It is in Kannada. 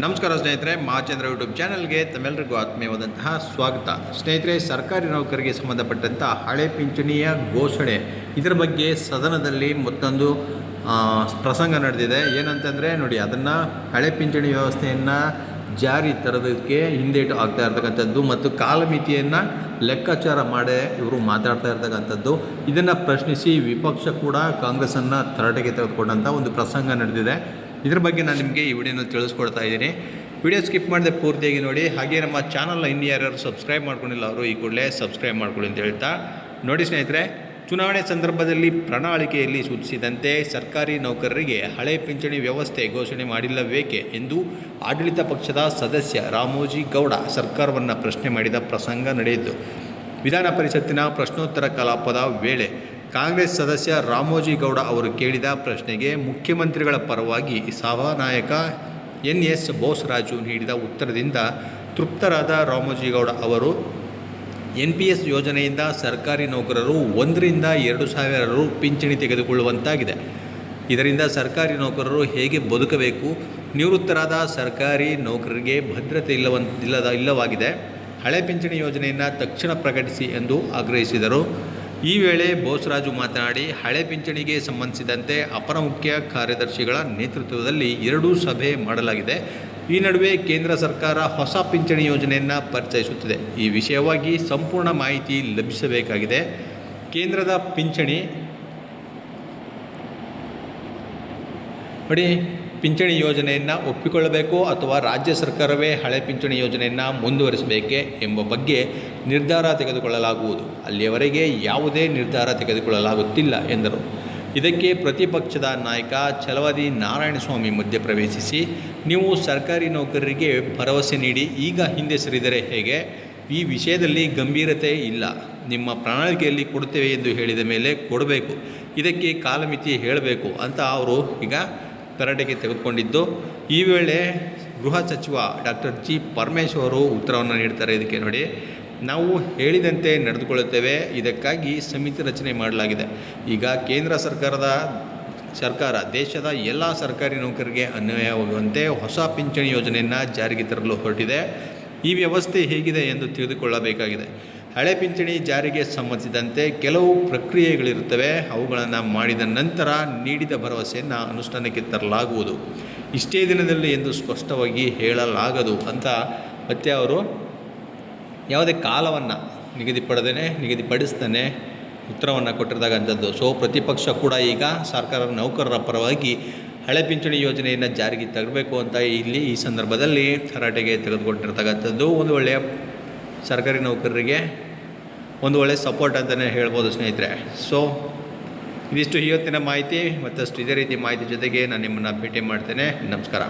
ನಮಸ್ಕಾರ ಸ್ನೇಹಿತರೆ, ಮಹಾಚಂದ್ರ ಯೂಟ್ಯೂಬ್ ಚಾನಲ್ಗೆ ತಮ್ಮೆಲ್ಲರಿಗೂ ಆತ್ಮೀಯವಾದಂತಹ ಸ್ವಾಗತ. ಸ್ನೇಹಿತರೆ, ಸರ್ಕಾರಿ ನೌಕರಿಗೆ ಸಂಬಂಧಪಟ್ಟಂಥ ಹಳೆ ಪಿಂಚಣಿಯ ಘೋಷಣೆ ಇದರ ಬಗ್ಗೆ ಸದನದಲ್ಲಿ ಮತ್ತೊಂದು ಪ್ರಸಂಗ ನಡೆದಿದೆ. ಏನಂತಂದರೆ ನೋಡಿ, ಅದನ್ನು ಹಳೆ ಪಿಂಚಣಿ ವ್ಯವಸ್ಥೆಯನ್ನು ಜಾರಿ ತರೋದಕ್ಕೆ ಹಿಂದೇಟು ಆಗ್ತಾ ಇರ್ತಕ್ಕಂಥದ್ದು ಮತ್ತು ಕಾಲಮಿತಿಯನ್ನು ಲೆಕ್ಕಾಚಾರ ಮಾಡೇ ಇವರು ಮಾತಾಡ್ತಾ ಇರ್ತಕ್ಕಂಥದ್ದು. ಇದನ್ನು ಪ್ರಶ್ನಿಸಿ ವಿಪಕ್ಷ ಕೂಡ ಕಾಂಗ್ರೆಸ್ಸನ್ನು ತರಾಟೆಗೆ ತೆಗೆದುಕೊಂಡಂಥ ಒಂದು ಪ್ರಸಂಗ ನಡೆದಿದೆ. ಇದ್ರ ಬಗ್ಗೆ ನಾನು ನಿಮಗೆ ಈ ವಿಡಿಯೋನ ತಿಳಿಸ್ಕೊಡ್ತಾ ಇದ್ದೀನಿ. ವಿಡಿಯೋ ಸ್ಕಿಪ್ ಮಾಡದೆ ಪೂರ್ತಿಯಾಗಿ ನೋಡಿ. ಹಾಗೆ ನಮ್ಮ ಚಾನಲ್ನ ಇನ್ನು ಯಾರ್ಯಾರು ಸಬ್ಸ್ಕ್ರೈಬ್ ಮಾಡ್ಕೊಂಡಿಲ್ಲ ಅವರು ಈ ಕೂಡಲೇ ಸಬ್ಸ್ಕ್ರೈಬ್ ಮಾಡ್ಕೊಳ್ಳಿ ಅಂತ ಹೇಳ್ತಾ, ನೋಡಿ ಸ್ನೇಹಿತರೆ, ಚುನಾವಣೆ ಸಂದರ್ಭದಲ್ಲಿ ಪ್ರಣಾಳಿಕೆಯಲ್ಲಿ ಸೂಚಿಸಿದಂತೆ ಸರ್ಕಾರಿ ನೌಕರರಿಗೆ ಹಳೆ ಪಿಂಚಣಿ ವ್ಯವಸ್ಥೆ ಘೋಷಣೆ ಮಾಡಿಲ್ಲವೇಕೆ ಎಂದು ಆಡಳಿತ ಪಕ್ಷದ ಸದಸ್ಯ ರಾಮೋಜಿ ಗೌಡ ಸರ್ಕಾರವನ್ನು ಪ್ರಶ್ನೆ ಮಾಡಿದ ಪ್ರಸಂಗ ನಡೆಯಿತು. ವಿಧಾನ ಪರಿಷತ್ತಿನ ಪ್ರಶ್ನೋತ್ತರ ಕಲಾಪದ ವೇಳೆ ಕಾಂಗ್ರೆಸ್ ಸದಸ್ಯ ರಾಮೋಜಿ ಗೌಡ ಅವರು ಕೇಳಿದ ಪ್ರಶ್ನೆಗೆ ಮುಖ್ಯಮಂತ್ರಿಗಳ ಪರವಾಗಿ ಸಭಾನಾಯಕ ಎನ್.ಎಸ್. ಬೋಸರಾಜು ನೀಡಿದ ಉತ್ತರದಿಂದ ತೃಪ್ತರಾದ ರಾಮೋಜಿ ಗೌಡ ಅವರು, NPS ಯೋಜನೆಯಿಂದ ಸರ್ಕಾರಿ ನೌಕರರು 1 ರಿಂದ 2,000 ರು ಪಿಂಚಣಿ ತೆಗೆದುಕೊಳ್ಳುವಂತಾಗಿದೆ. ಇದರಿಂದ ಸರ್ಕಾರಿ ನೌಕರರು ಹೇಗೆ ಬದುಕಬೇಕು? ನಿವೃತ್ತರಾದ ಸರ್ಕಾರಿ ನೌಕರರಿಗೆ ಭದ್ರತೆ ಇಲ್ಲವಾಗಿದೆ. ಹಳೆ ಪಿಂಚಣಿ ಯೋಜನೆಯನ್ನು ತಕ್ಷಣ ಪ್ರಕಟಿಸಿ ಎಂದು ಆಗ್ರಹಿಸಿದರು. ಈ ವೇಳೆ ಬೋಸರಾಜು ಮಾತನಾಡಿ, ಹಳೆ ಪಿಂಚಣಿಗೆ ಸಂಬಂಧಿಸಿದಂತೆ ಅಪರ ಮುಖ್ಯ ಕಾರ್ಯದರ್ಶಿಗಳ ನೇತೃತ್ವದಲ್ಲಿ 2 ಸಭೆ ಮಾಡಲಾಗಿದೆ. ಈ ನಡುವೆ ಕೇಂದ್ರ ಸರ್ಕಾರ ಹೊಸ ಪಿಂಚಣಿ ಯೋಜನೆಯನ್ನು ಪರಿಚಯಿಸುತ್ತಿದೆ. ಈ ವಿಷಯವಾಗಿ ಸಂಪೂರ್ಣ ಮಾಹಿತಿ ಲಭಿಸಬೇಕಾಗಿದೆ. ಕೇಂದ್ರದ ಪಿಂಚಣಿ ಯೋಜನೆಯನ್ನು ಒಪ್ಪಿಕೊಳ್ಳಬೇಕು ಅಥವಾ ರಾಜ್ಯ ಸರ್ಕಾರವೇ ಹಳೆ ಪಿಂಚಣಿ ಯೋಜನೆಯನ್ನು ಮುಂದುವರಿಸಬೇಕೆ ಎಂಬ ಬಗ್ಗೆ ನಿರ್ಧಾರ ತೆಗೆದುಕೊಳ್ಳಲಾಗುವುದು. ಅಲ್ಲಿಯವರೆಗೆ ಯಾವುದೇ ನಿರ್ಧಾರ ತೆಗೆದುಕೊಳ್ಳಲಾಗುತ್ತಿಲ್ಲ ಎಂದರು. ಇದಕ್ಕೆ ಪ್ರತಿಪಕ್ಷದ ನಾಯಕ ಛಲವಾದಿ ನಾರಾಯಣಸ್ವಾಮಿ ಮಧ್ಯಪ್ರವೇಶಿಸಿ, ನೀವು ಸರ್ಕಾರಿ ನೌಕರರಿಗೆ ಭರವಸೆ ನೀಡಿ ಈಗ ಹಿಂದೆ ಸರಿದರೆ ಹೇಗೆ? ಈ ವಿಷಯದಲ್ಲಿ ಗಂಭೀರತೆ ಇಲ್ಲ. ನಿಮ್ಮ ಪ್ರಣಾಳಿಕೆಯಲ್ಲಿ ಕೊಡುತ್ತೇವೆ ಎಂದು ಹೇಳಿದ ಮೇಲೆ ಕೊಡಬೇಕು. ಇದಕ್ಕೆ ಕಾಲಮಿತಿ ಹೇಳಬೇಕು ಅಂತ ಅವರು ಈಗ ತರಾಟೆಗೆ ತೆಗೆದುಕೊಂಡಿದ್ದು. ಈ ವೇಳೆ ಗೃಹ ಸಚಿವ ಡಾಕ್ಟರ್ ಜಿ. ಪರಮೇಶ್ವರು ಉತ್ತರವನ್ನು ನೀಡ್ತಾರೆ. ಇದಕ್ಕೆ ನೋಡಿ, ನಾವು ಹೇಳಿದಂತೆ ನಡೆದುಕೊಳ್ಳುತ್ತೇವೆ. ಇದಕ್ಕಾಗಿ ಸಮಿತಿ ರಚನೆ ಮಾಡಲಾಗಿದೆ. ಈಗ ಕೇಂದ್ರ ಸರ್ಕಾರ ದೇಶದ ಎಲ್ಲ ಸರ್ಕಾರಿ ನೌಕರರಿಗೆ ಅನ್ವಯವಾಗುವಂತೆ ಹೊಸ ಪಿಂಚಣಿ ಯೋಜನೆಯನ್ನು ಜಾರಿಗೆ ತರಲು ಹೊರಟಿದೆ. ಈ ವ್ಯವಸ್ಥೆ ಹೇಗಿದೆ ಎಂದು ತಿಳಿದುಕೊಳ್ಳಬೇಕಾಗಿದೆ. ಹಳೆ ಪಿಂಚಣಿ ಜಾರಿಗೆ ಸಂಬಂಧಿಸಿದಂತೆ ಕೆಲವು ಪ್ರಕ್ರಿಯೆಗಳಿರುತ್ತವೆ. ಅವುಗಳನ್ನು ಮಾಡಿದ ನಂತರ ನೀಡಿದ ಭರವಸೆಯನ್ನು ಅನುಷ್ಠಾನಕ್ಕೆ ತರಲಾಗುವುದು. ಇಷ್ಟೇ ದಿನದಲ್ಲಿ ಎಂದು ಸ್ಪಷ್ಟವಾಗಿ ಹೇಳಲಾಗದು ಅಂತ ಮತ್ತೆ ಅವರು ಯಾವುದೇ ಕಾಲವನ್ನು ನಿಗದಿಪಡಿಸ್ತಾನೆ ಉತ್ತರವನ್ನು ಕೊಟ್ಟಿರ್ತಕ್ಕಂಥದ್ದು. ಪ್ರತಿಪಕ್ಷ ಕೂಡ ಈಗ ಸರ್ಕಾರ ನೌಕರರ ಪರವಾಗಿ ಹಳೆ ಪಿಂಚಣಿ ಯೋಜನೆಯನ್ನು ಜಾರಿಗೆ ತರಬೇಕು ಅಂತ ಈ ಸಂದರ್ಭದಲ್ಲಿ ತರಾಟೆಗೆ ತೆಗೆದುಕೊಂಡಿರ್ತಕ್ಕಂಥದ್ದು. ಒಂದು ಒಳ್ಳೆಯ ಸರ್ಕಾರಿ ನೌಕರರಿಗೆ ಒಂದು ಒಳ್ಳೆಯ ಸಪೋರ್ಟ್ ಅಂತಲೇ ಹೇಳ್ಬೋದು ಸ್ನೇಹಿತರೆ. ಇದಿಷ್ಟು ಇವತ್ತಿನ ಮಾಹಿತಿ. ಮತ್ತಷ್ಟು ಇದೇ ರೀತಿ ಮಾಹಿತಿ ಜೊತೆಗೆ ನಾನು ನಿಮ್ಮನ್ನು ಭೇಟಿ ಮಾಡ್ತೇನೆ. ನಮಸ್ಕಾರ.